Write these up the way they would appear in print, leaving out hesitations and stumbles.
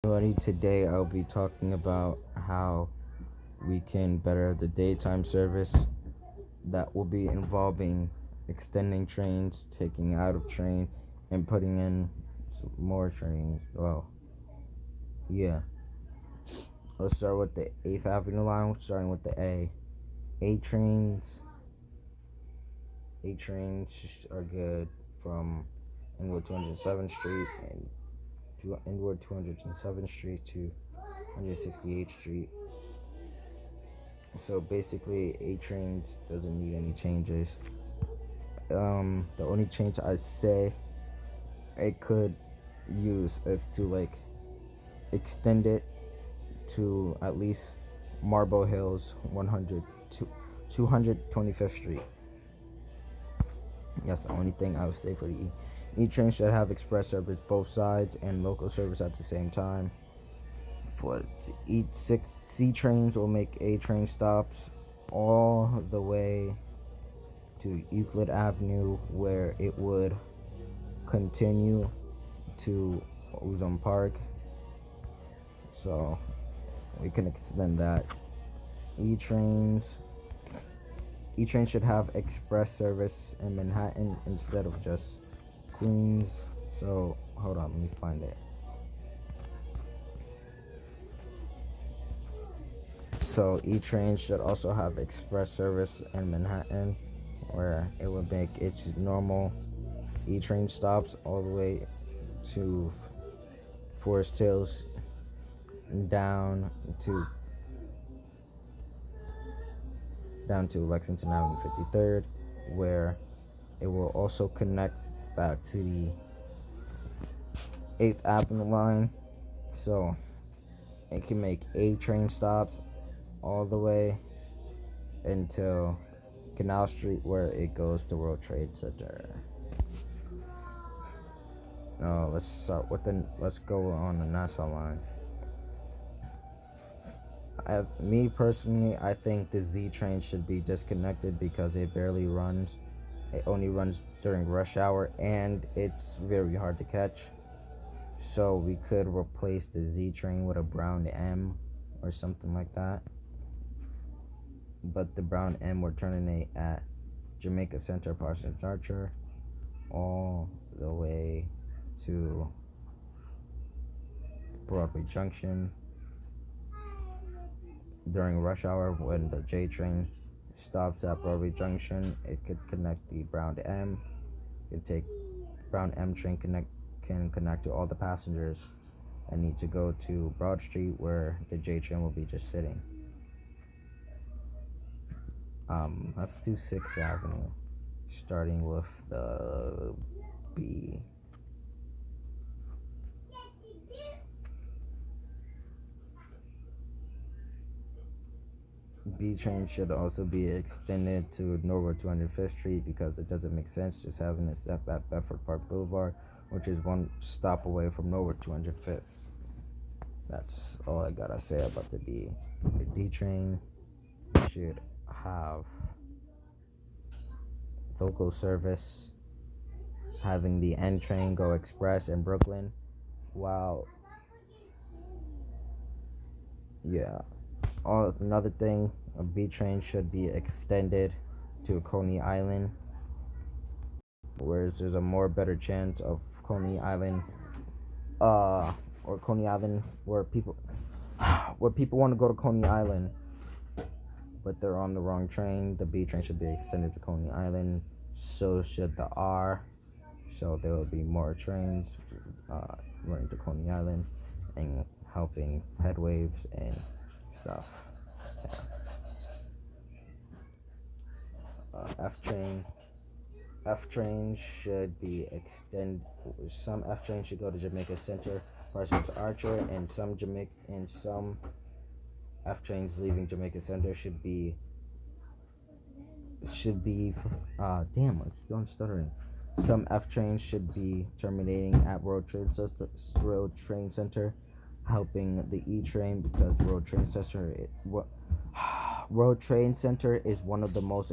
Everybody, today I'll be talking about how we can better the daytime service. That will be involving extending trains, taking out of train, and putting in some more trains. Well, yeah. Let's start with the 8th Avenue line, starting with the A. A trains. A trains are good from Inwood 207th Street and to Inwood 207th Street to 168th Street. So basically, A trains doesn't need any changes. The only change I say I could use is to extend it to at least Marble Hills 100 to 225th Street. That's the only thing I would say for the E. E train should have express service both sides and local service at the same time. For each six C trains will make A train stops all the way to Euclid Avenue, where it would continue to Ozone Park. So we can extend that. E trains. E train should have express service in Manhattan instead of just Queens. So hold on, let me find it. So E train should also have express service in Manhattan, where it would make its normal E train stops all the way to Forest Hills down to Lexington Avenue 53rd, where it will also connect back to the 8th Avenue line. So it can make A train stops all the way until Canal Street, where it goes to World Trade Center. Let's go on the Nassau line. Me personally, I think the Z train should be disconnected because it barely runs. It only runs during rush hour and it's very hard to catch. So we could replace the Z train with a Brown M or something like that. But the Brown M will terminate at Jamaica Center, Parsons Archer, all the way to Broadway Junction. During rush hour, when the J train stops at Broadway Junction, it could connect the Brown M. It can take Brown M train can connect to all the passengers and need to go to Broad Street, where the J train will be just sitting. Let's do 6th Avenue, starting with the B. B train should also be extended to Norwood 205th Street because it doesn't make sense just having it stop at Bedford Park Boulevard, which is one stop away from Norwood 205th. That's all I gotta say about the B. The D train should have local service, having the N train go express in Brooklyn, while yeah. Another thing, a B train should be extended to Coney Island, whereas there's a more better chance of Coney Island, or Coney Island where people want to go to Coney Island, but they're on the wrong train. The B train should be extended to Coney Island. So should the R. So there will be more trains running to Coney Island and helping headwaves and stuff. Yeah. F train should be extended. Some F trains should go to Jamaica Center, Parsons Archer, and some F trains leaving Jamaica Center should be damn, I keep on stuttering. Some F trains should be terminating at World Train Center, helping the E train because World Train Center is one of the most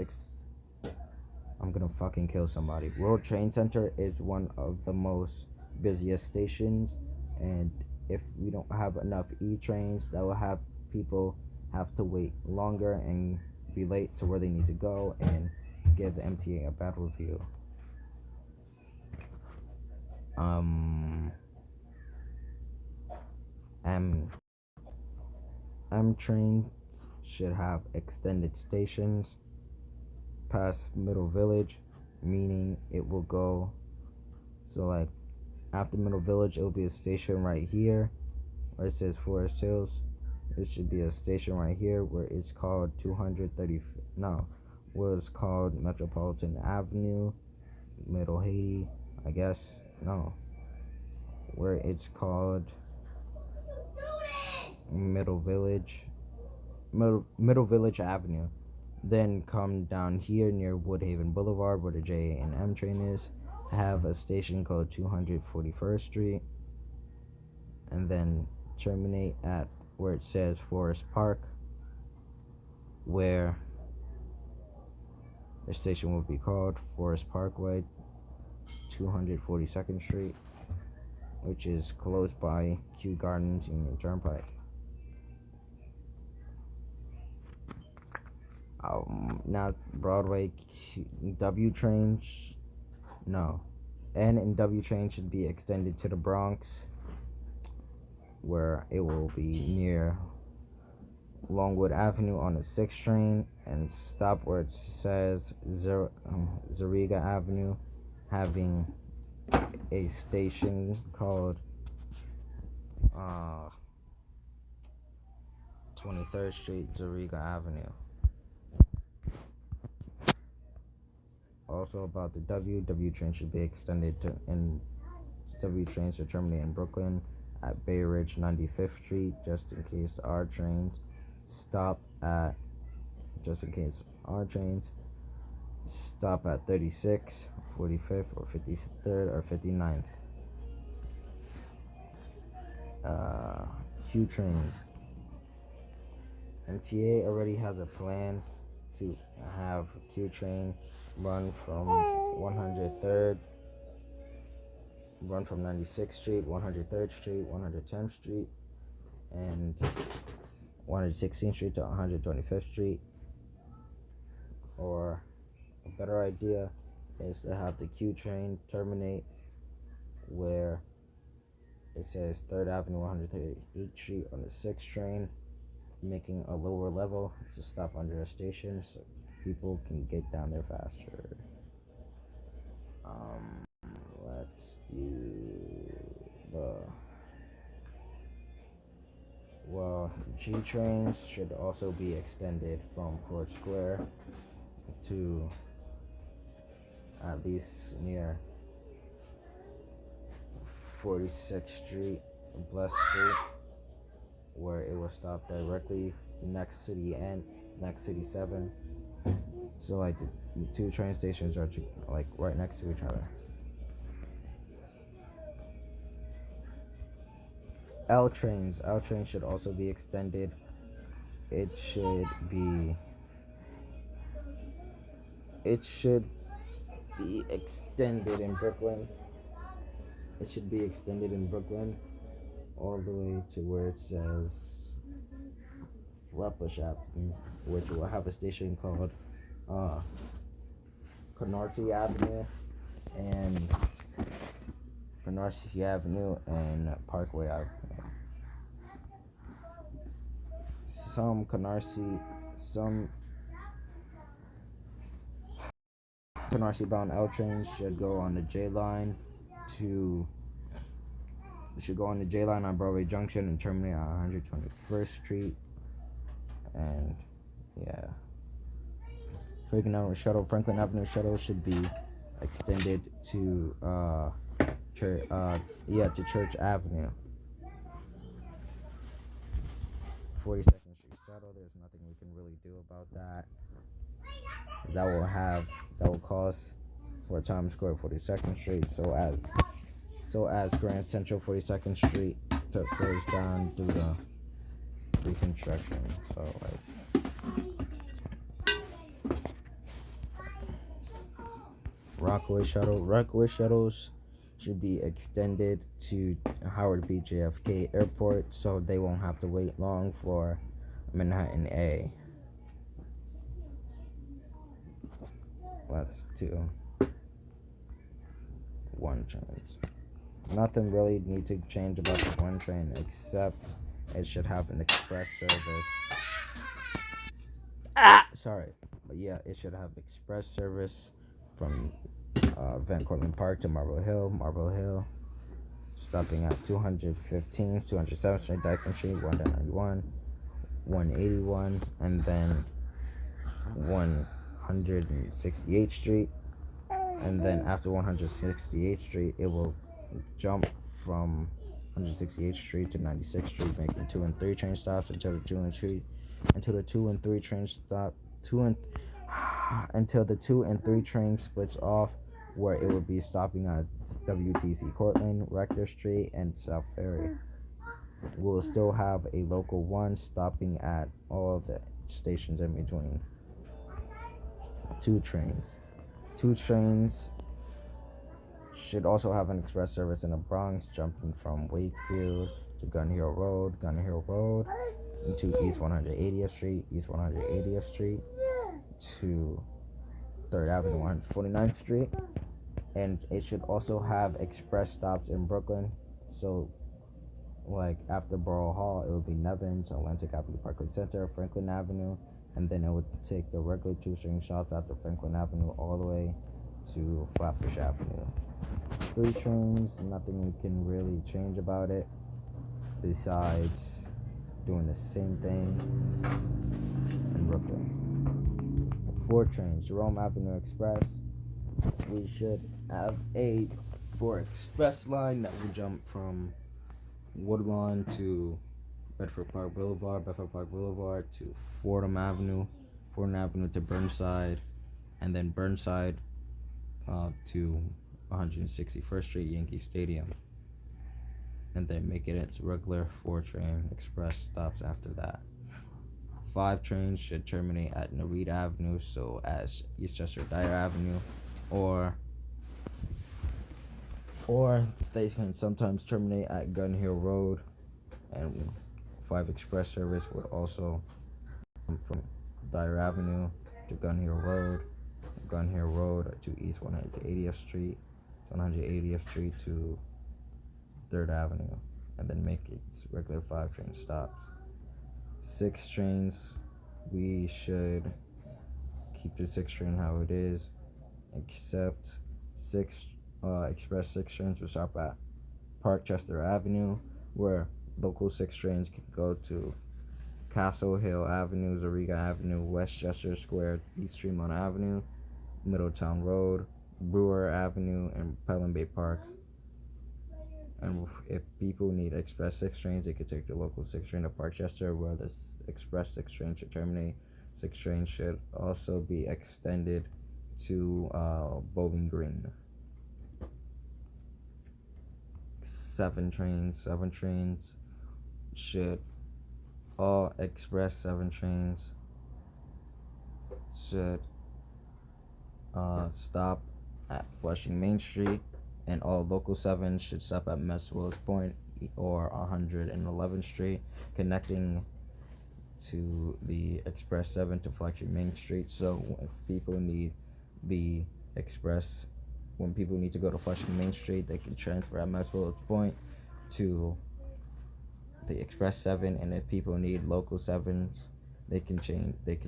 I'm gonna fucking kill somebody. World Train Center is one of the most busiest stations, and if we don't have enough E-trains, that will have people have to wait longer and be late to where they need to go and give the MTA a bad review. M M trains should have extended stations past Middle Village, meaning it will go, so like after Middle Village, it will be a station right here where it says Forest Hills. It should be a station right here where it's called 230, no, where it's called Metropolitan Avenue, Middle Haiti, I guess, no, where it's called Middle Village, Middle Village Avenue. Then come down here near Woodhaven Boulevard where the J and M train is, have a station called 241st Street, and then terminate at where it says Forest Park, where the station will be called Forest Parkway, 242nd Street, which is close by Kew Gardens Union Turnpike. Now Broadway W trains, no, N and W train should be extended to the Bronx, where it will be near Longwood Avenue on the 6th train and stop where it says Zariga Avenue, having a station called 23rd Street, Zariga Avenue. Also about the W train should be extended to, and W trains to terminate in Brooklyn at Bay Ridge 95th Street, just in case R trains stop at, just in case R trains stop at 36th, 45th, or 53rd, or 59th. Q trains. MTA already has a plan to have Q train run from 103rd, run from 96th Street, 103rd Street, 110th Street, and 116th Street to 125th Street. Or a better idea is to have the Q train terminate where it says 3rd Avenue, 138th Street on the 6th train, making a lower level to stop under a station so people can get down there faster. Let's do G trains should also be extended from Court Square to at least near 46th Street, Bless Street, where it will stop directly next City 7. So like the two train stations are like right next to each other. L trains should also be extended. It should be extended in Brooklyn. It should be extended in Brooklyn all the way to where it says Flatbush Avenue, which will have a station called Canarsie Avenue and Parkway Avenue. Some Canarsie bound L trains should go on the J line on Broadway Junction and terminate on 121st Street. And yeah, Franklin Avenue shuttle should be extended to Church Avenue. 42nd Street shuttle, there's nothing we can really do about that. That will cost for Times Square 42nd Street, so as Grand Central 42nd Street to close down due to reconstruction. So like Rockaway shuttles should be extended to Howard B. JFK Airport so they won't have to wait long for Manhattan A. Let's do one trains. Nothing really needs to change about the one train except it should have an express service. Sorry, but yeah, it should have express service from Van Cortlandt Park to Marble Hill, stopping at 215, 207th Street, Dyckman Street, 191, 181, and then 168th Street. And then after 168th Street, it will jump from 168th Street to 96th Street, making 2 and 3 train stops until the 2 and 3 train stop until the 2 and 3 train splits off, where it will be stopping at WTC Cortlandt, Rector Street, and South Ferry. We'll still have a local 1 stopping at all the stations in between. 2 trains should also have an express service in the Bronx, jumping from Wakefield to Gun Hill Road into East 180th Street to 3rd Avenue, 149th Street. And it should also have express stops in Brooklyn. So, like after Borough Hall, it would be Nevins, Atlantic Avenue, Parkway Center, Franklin Avenue, and then it would take the regular 2-string stops after Franklin Avenue all the way to Flatbush Avenue. 3 trains, nothing we can really change about it besides doing the same thing in Brooklyn. 4 trains, Jerome Avenue Express. We should have a 4 express line that will jump from Woodlawn to Bedford Park Boulevard to Fordham Avenue to Burnside, and then Burnside to 161st Street, Yankee Stadium, and then make it its regular 4 train express stops after that. 5 trains should terminate at Narita Avenue, so as Eastchester Dyer Avenue, or they can sometimes terminate at Gun Hill Road, and 5 express service would also come from Dyer Avenue to Gun Hill Road to East 180th Street to 3rd Avenue, and then make its regular 5 train stops. 6 trains, we should keep the 6 train how it is, except 6 express 6 trains will stop at Parkchester Avenue, where local 6 trains can go to Castle Hill Avenue, Zariga Avenue, Westchester Square, East Tremont Avenue, Middletown Road, Brewer Avenue, and Pelham Bay Park. And if people need express 6 trains, they could take the local 6 train to Parkchester, where the express 6 train should terminate. 6 trains should also be extended to Bowling Green. 7 trains should all express 7 trains should stop at Flushing Main Street, and all local 7 should stop at Metz Willis Point or 111th Street, connecting to the express 7 to Flushing Main Street. So if people need the express, when people need to go to Flushing Main Street, they can transfer at Metz Willis Point to the express 7, and if people need local 7s, they can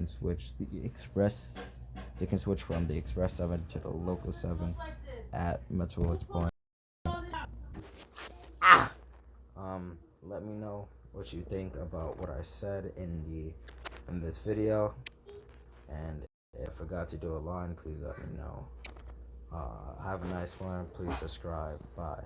switch from the express 7 to the local 7 at Metz Willis Point. Let me know what you think about what I said in this video, and if I forgot to do a line, please let me know. Have a nice one. Please subscribe. Bye.